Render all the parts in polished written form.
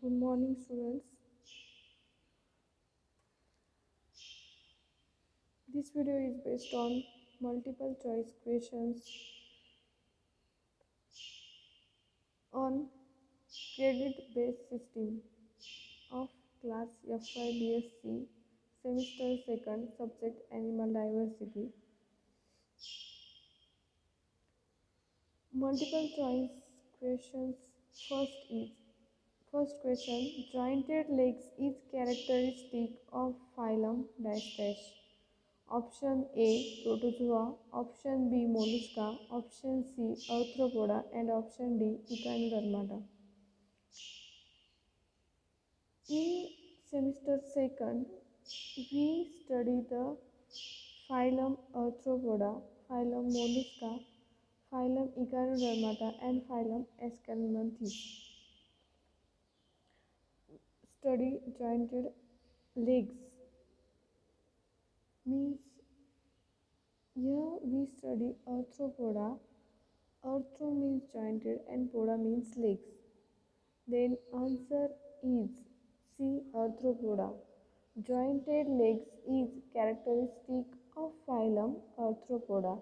Good morning, students. This video is based on multiple choice questions on credit based system of class FYBSC semester 2nd subject animal diversity. Multiple choice questions. First question, jointed legs is characteristic of phylum dash dash. Option A Protozoa, option B Mollusca, option C Arthropoda, and option D Echinodermata. In semester 2nd, we study the phylum Arthropoda, phylum Mollusca, phylum Echinodermata, and phylum Aschelanthes. Study jointed legs means here we study Arthropoda. Arthro means jointed and poda means legs. Then answer is C. Arthropoda. Jointed legs is characteristic of phylum Arthropoda.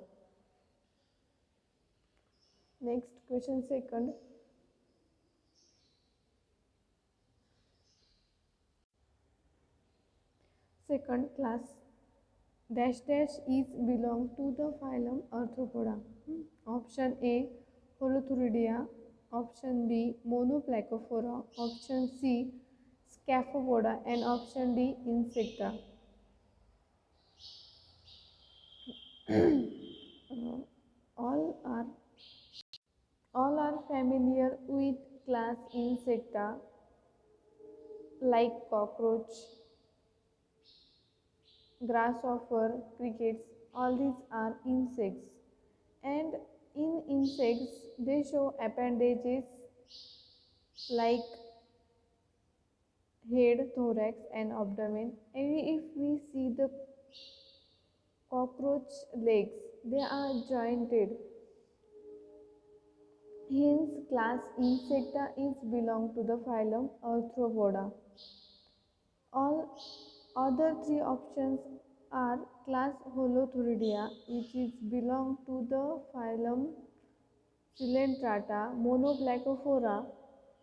Next question second. Second class dash dash is belong to the phylum Arthropoda. Option A Holothuridia. Option B Monoplacophora. Option C Scaphopoda and option D Insecta. Uh, all are all are familiar with class Insecta like cockroach, grasshopper, crickets. All these are insects, and in insects they show appendages like head, thorax, and abdomen. And if we see the cockroach legs, they are jointed. Hence, class Insecta is belong to the phylum Arthropoda. All other three options are class Holothuridia, which is belong to the phylum Coelenterata, Monoplacophora,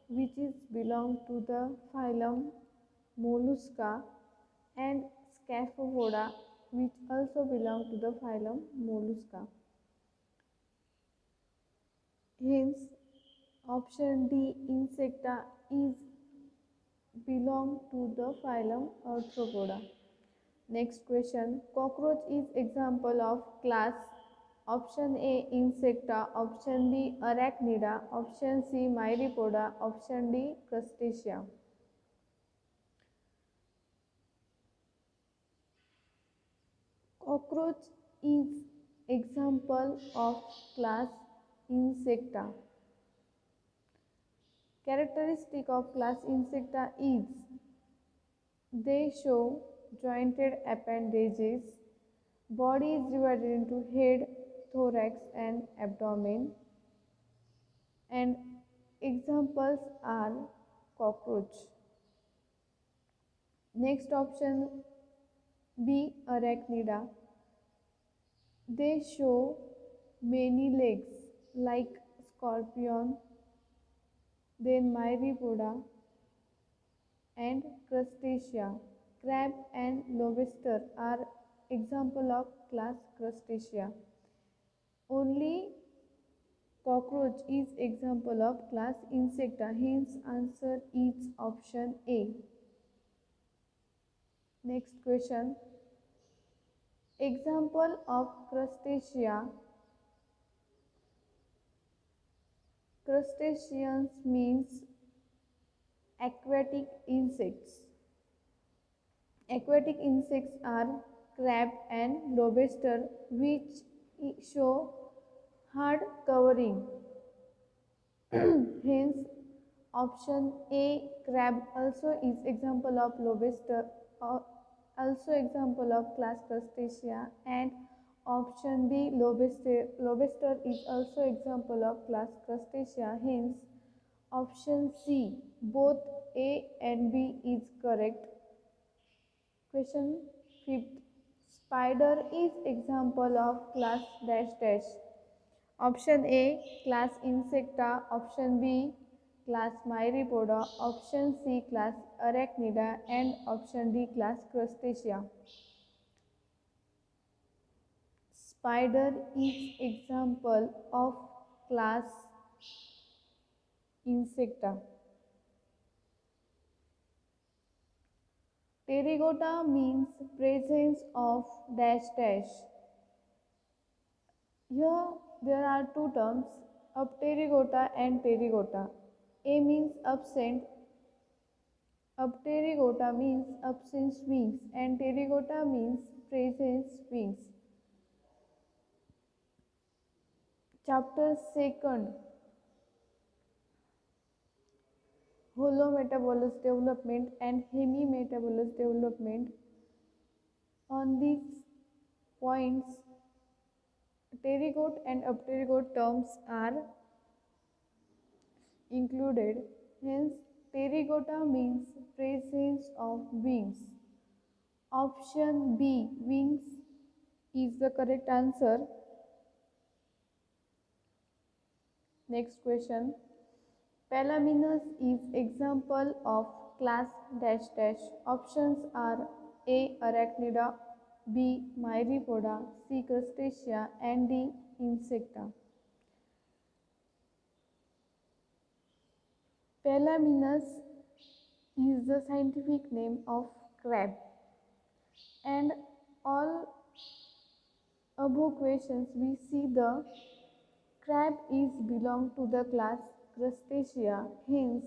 which is belong to the phylum Mollusca, and Scaphopoda, which also belong to the phylum Mollusca. Hence, option D Insecta is belong to the phylum Arthropoda. Next question, cockroach is example of class. Option A Insecta, option B Arachnida, option C Myriapoda, option D Crustacea. Cockroach is example of class Insecta. Characteristic of class Insecta is they show jointed appendages, body is divided into head, thorax and abdomen, and examples are cockroach. Next option B Arachnida. They show many legs like scorpion, then Myriapoda and Crustacea. Crab and lobster are example of class Crustacea. Only cockroach is example of class Insecta. Hence answer is option A. Next question. Example of Crustacea. Crustaceans means aquatic insects. Aquatic insects are crab and lobster, which show hard covering. Hence, option A crab also is example of lobster, also example of class Crustacea, and option B lobster is also example of class Crustacea. Hence, Option C, both A and B is correct. Question 5th. Spider is example of class dash dash. Option A, class Insecta. Option B, class Myripoda. Option C, class Arachnida. And option D, class Crustacea. Spider is example of class Insecta. Pterygoda means presence of dash dash. Here there are two terms, apterygota and pterygota. A means absent, apterygota means absence wings and pterygota means presence wings. Chapter 2nd, holometabolous development and hemimetabolous development. On these points, pterygote and apterygote terms are included. Hence, pterygota means presence of wings. Option B, wings, is the correct answer. Next question. Palaminus is example of class dash dash. Options are A. Arachnida, B. Myripoda, C. Crustacea and D. Insecta. Palaminus is the scientific name of crab, and all above questions we see the crab is belong to the class Crustacea. Hence,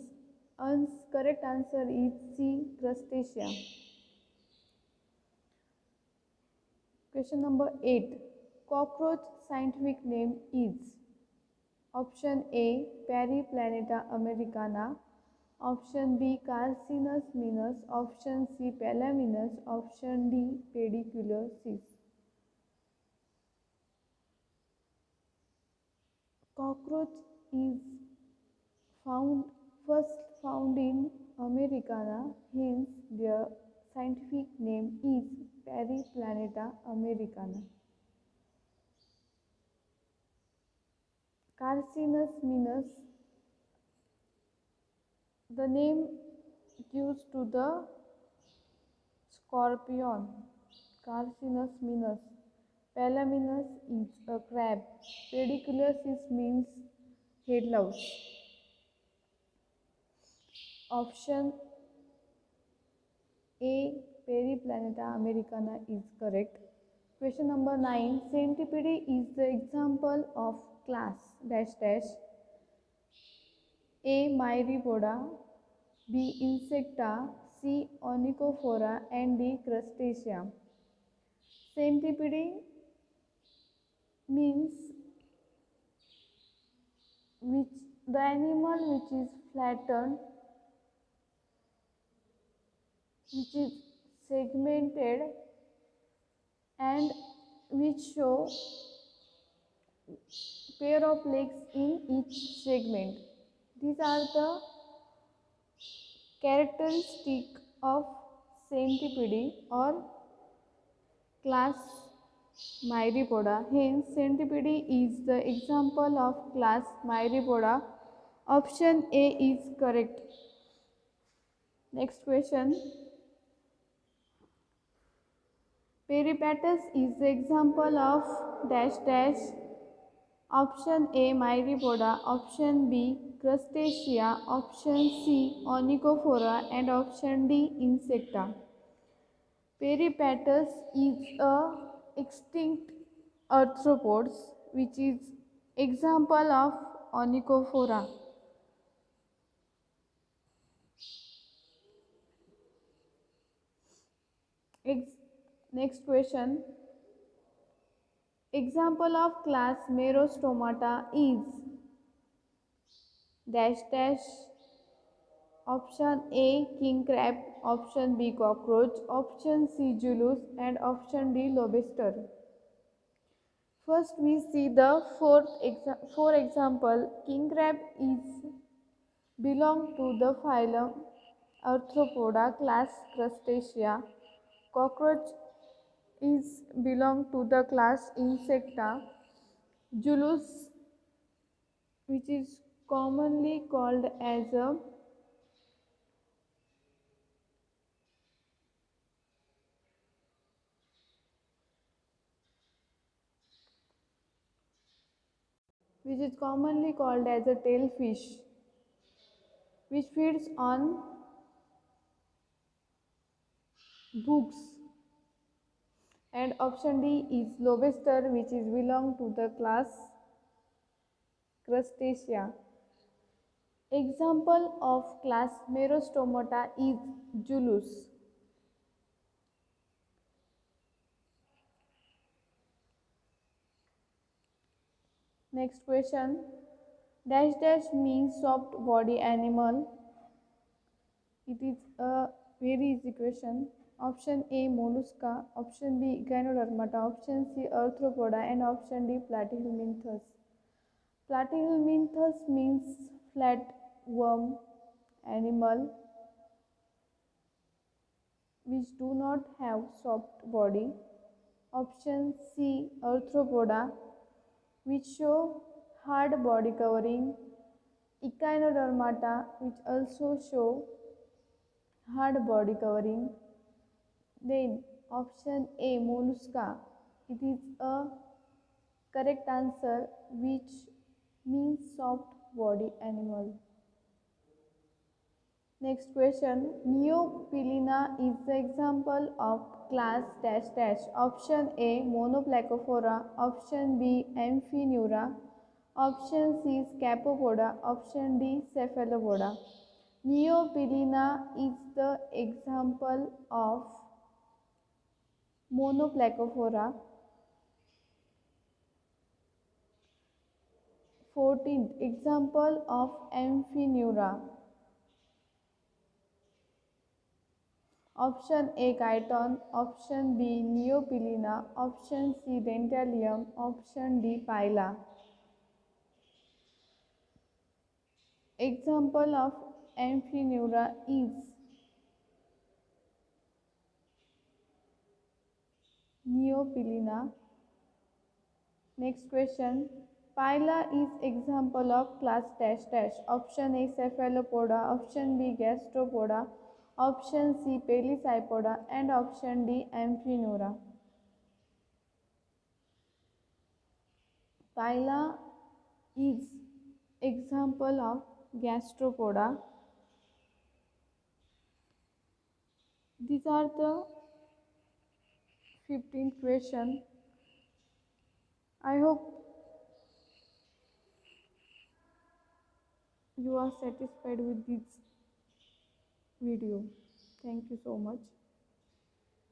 correct answer is C. Crustacea. Question number 8. Cockroach scientific name is option A. Periplaneta americana, option B. Carcinus minus, option C. Palaminus, option D. Pediculosis. Cockroach is first found in Americana, hence their scientific name is Periplaneta americana. Carcinus minus, the name gives to the scorpion. Carcinus minus. Palaminus is a crab. Pediculosis means head louse. Option A. Periplaneta americana is correct. Question number 9. Centipede is the example of class dash dash. A. Myripoda, B. Insecta, C. Onychophora and D. Crustacea. Centipede means the animal which is flattened, which is segmented and which show pair of legs in each segment. These are the characteristic of centipede or class Myripoda. Hence, centipede is the example of class Myripoda. Option A is correct. Next question. Peripatus is the example of dash dash. Option A. Myripoda, option B. Crustacea, option C. Onychophora and option D. Insecta. Peripatus is a extinct arthropods which is example of Onychophora. Next question. Example of class Merostomata is dash dash. Option A. King crab, option B. Cockroach, option C. Julus and option D. Lobster. First we see the four example. King crab is belong to the phylum Arthropoda, class Crustacea. Cockroach is belong to the class Insecta. Julus, which is commonly called as a tailfish, which feeds on bugs. And option D is lobster, which is belong to the class Crustacea. Example of class Merostomata is Julus. Next question. Dash dash means soft body animal. It is a very easy question. Option A mollusca, option B Echinodermata, option C Arthropoda, and option D Platyhelminthes. Platyhelminthes means flatworm animal which do not have soft body. Option C Arthropoda, which show hard body covering. Echinodermata, which also show hard body covering. Then option A mollusca. It is a correct answer, which means soft body animal. Next question. Neopilina is the example of class dash dash. Option A Monoplacophora, option B Amphineura, option C Scapopoda, option D Cephalopoda. Neopilina is the example of Monoplacophora. 14th example of Amphineura. Option A chiton, option B Neopilina, option C Dentalium, option D Pila. Example of Amphineura is Neopilina. Next question. Pila is example of class dash dash. Option A Cephalopoda, option B Gastropoda, option C Pelecypoda, and option D Amphineura. Pila is example of Gastropoda. These are the 15th question. I hope you are satisfied with this video. Thank you so much.